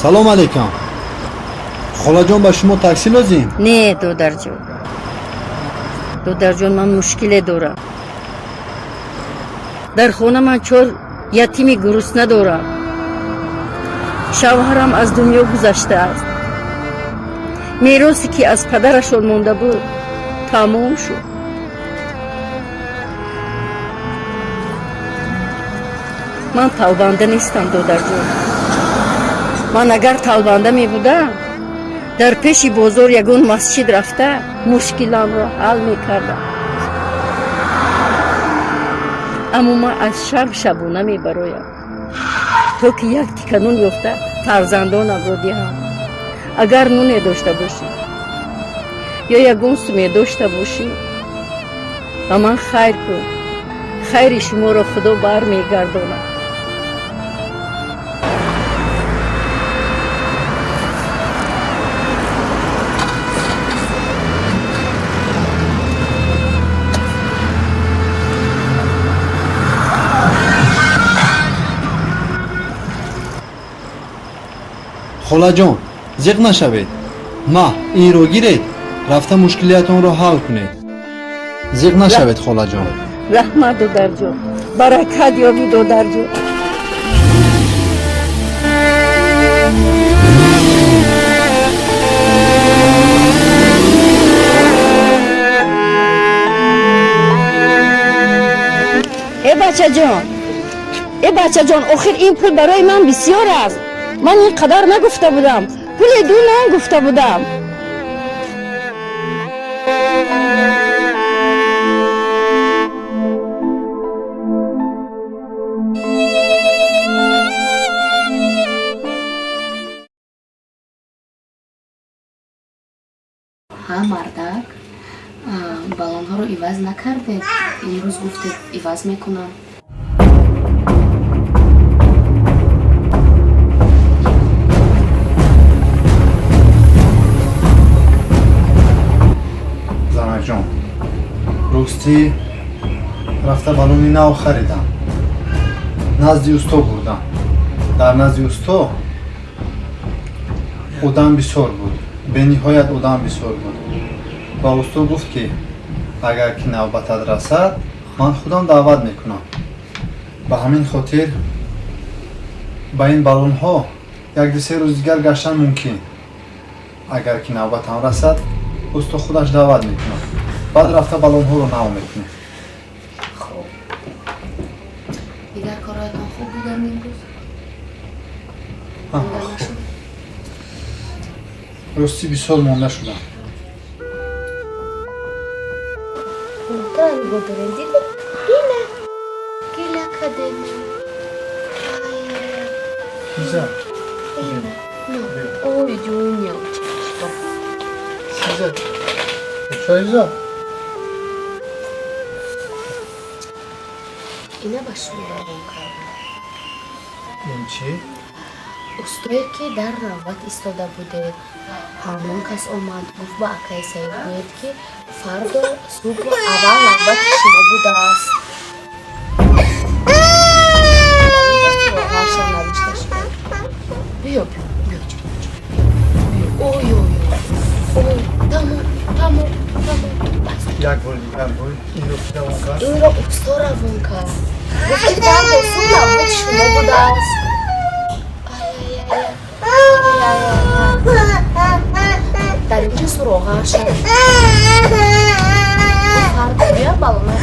салом алейкум. Холаҷон ба шумо такси лозим? Не, додарҷон. Додарҷон, ман мушкиле дорам. дар хона ман 4 ятими гурусна дорам. шавҳарам аз дунё гузаштааст. меросе ки аз падарашон монда буд тамом шуд. ман талбанда нестам, додарҷон. ман агар талбанда мебудам, дар пеши бозор ягон масҷид рафта мушкиламро ҳал мекардам. аммо ман аз шам шабона мебароям, то ки як тика нун ёфта фарзандонамро диҳам. агар нуне дошта бошӣ ё ягон суме дошта бошӣ, ба ман хайр кун. хайри шуморо худо бармегардонад. холаҷон, зиқ нашавед. ма инро гиред, рафта мушкилиятонро ҳал кунед. зиқ нашавед, холаҷон. раҳмат, додарҷон. баракат ёбӣ, додарҷон. бачаҷон, охир ин пул барои ман бисёр аст. ман ин қадар нагуфта будам. пули ду нон гуфта будам. ҳа мардак, баллонҳоро иваз накардед? имрӯз гуфтед иваз мекунам. замакҷон, ростӣ рафта баллони нав харидам. назди усто бурдам. дар назди усто одам бисёр буд. бениҳоят одам бисёр буд. ба усто гуфт ки агар ки навбатат расад, ман худам даъват мекунам. ба ҳамин хотир ба ин баллонҳо як ду се рӯз дигар гаштан мумкин. агар ки навбатам расад, усто худаш даъват мекунад. баъд рафта баллонҳоро нав мекунем. хуб, дигар короятон хуб будам имрӯз? ростӣ бисёр монда шудам. ина ба шумо равон кардам. ин чӣ? устое ки дар навбат истода будед, ҳамон кас омад гуфт ба акаи саидгӯед ки фардо субҳ аввал навбати шумо будааст. биё як бор дигар бор инро ки равон кард? инро усто равон кард. гуфт ки фардо субҳ навбати шумо будааст. дар инҷо суроғар шад. фардо бия баллона